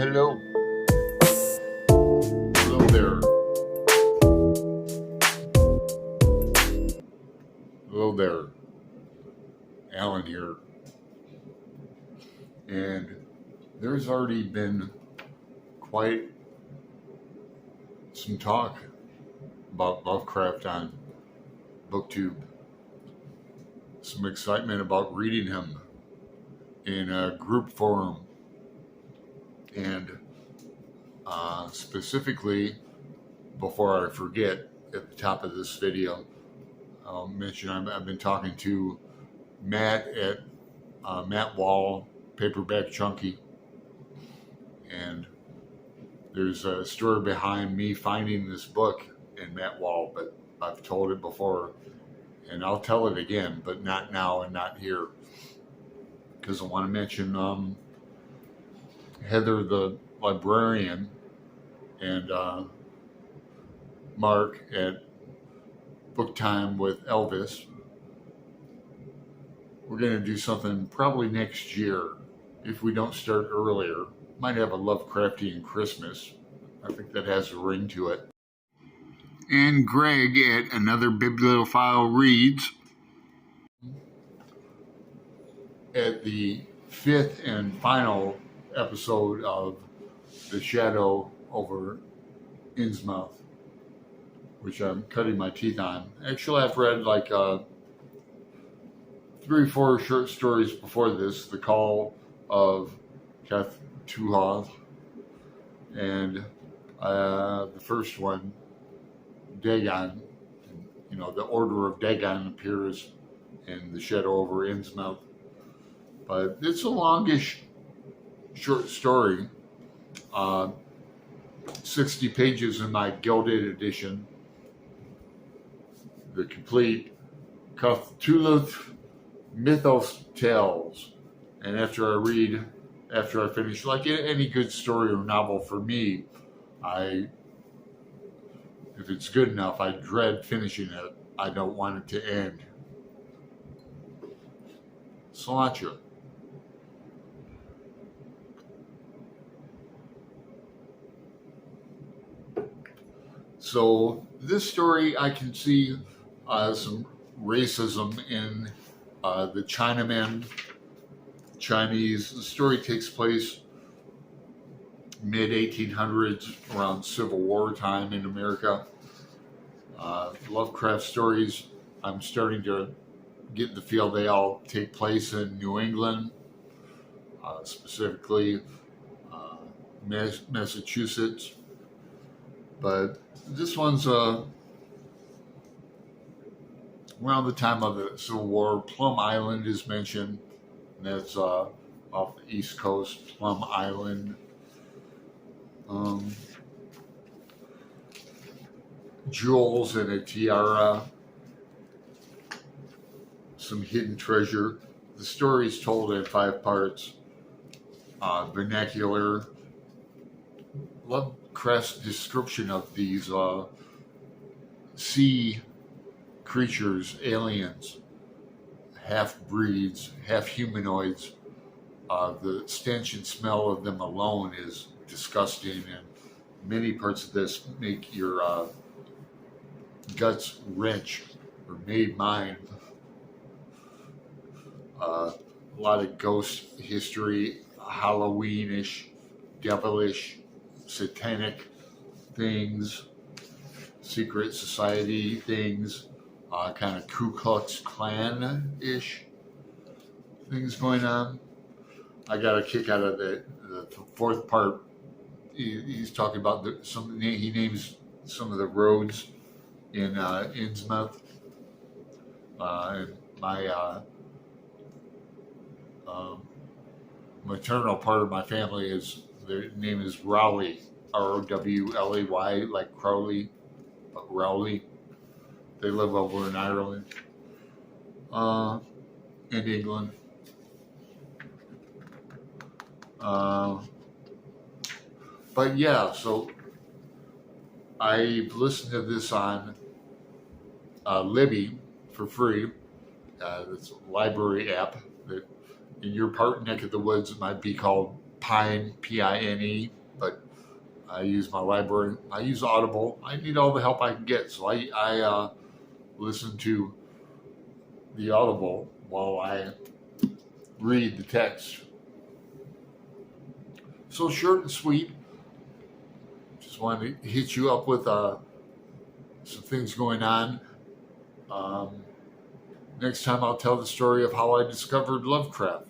hello. Hello there. Hello there. Alan here. And there's already been quite some talk about Lovecraft on BookTube. Some excitement about reading him in a group forum. And specifically, before I forget, at the top of this video, I'll mention I've been talking to Matt at Matt Wall, Paperback Chunky, and there's a story behind me finding this book in Matt Wall, but I've told it before, and I'll tell it again, but not now and not here, because I want to mention Heather the librarian and Mark at Book Time with Elvis. We're going to do something probably next year if we don't start earlier. Might have a Lovecraftian Christmas. I think that has a ring to it. And Greg at Another Bibliophile Reads at the 5th and final episode of The Shadow over Innsmouth, which I'm cutting my teeth on. Actually, I've read like 3 or 4 short stories before this. The Call of Cthulhu, and the first one, Dagon. You know, the Order of Dagon appears in The Shadow over Innsmouth. But it's a longish short story. 60 pages in my gilded edition. The complete Cthulhu Mythos Tales. And after I finish, like any good story or novel for me, if it's good enough, I dread finishing it. I don't want it to end. Cilantro. So this story, I can see some racism in the Chinamen, Chinese. The story takes place mid-1800s, around Civil War time in America. Lovecraft stories, I'm starting to get the feel they all take place in New England, specifically Massachusetts. But this one's around the time of the Civil War. Plum Island is mentioned. And that's off the East Coast, Plum Island. Jewels and a tiara. Some hidden treasure. The story is told in 5 parts. Vernacular. Lovecraft's description of these sea creatures, aliens, half-breeds, half-humanoids. The stench and smell of them alone is disgusting, and many parts of this make your guts wrench, or made mine. A lot of ghost history, Halloweenish, devilish, satanic things, secret society things, kind of Ku Klux Klan-ish things going on. I got a kick out of the 4th part. He's talking about he names some of the roads in Innsmouth. And my maternal part of my family their name is Rowley, R-O-W-L-E-Y, like Crowley, but Rowley. They live over in Ireland, in England. But yeah, so I've listened to this on Libby for free. It's a library app that in your neck of the woods it might be called Pine, Pine, but I use my library. I use Audible. I need all the help I can get, so I listen to the Audible while I read the text. So short and sweet. Just wanted to hit you up with some things going on. Next time I'll tell the story of how I discovered Lovecraft.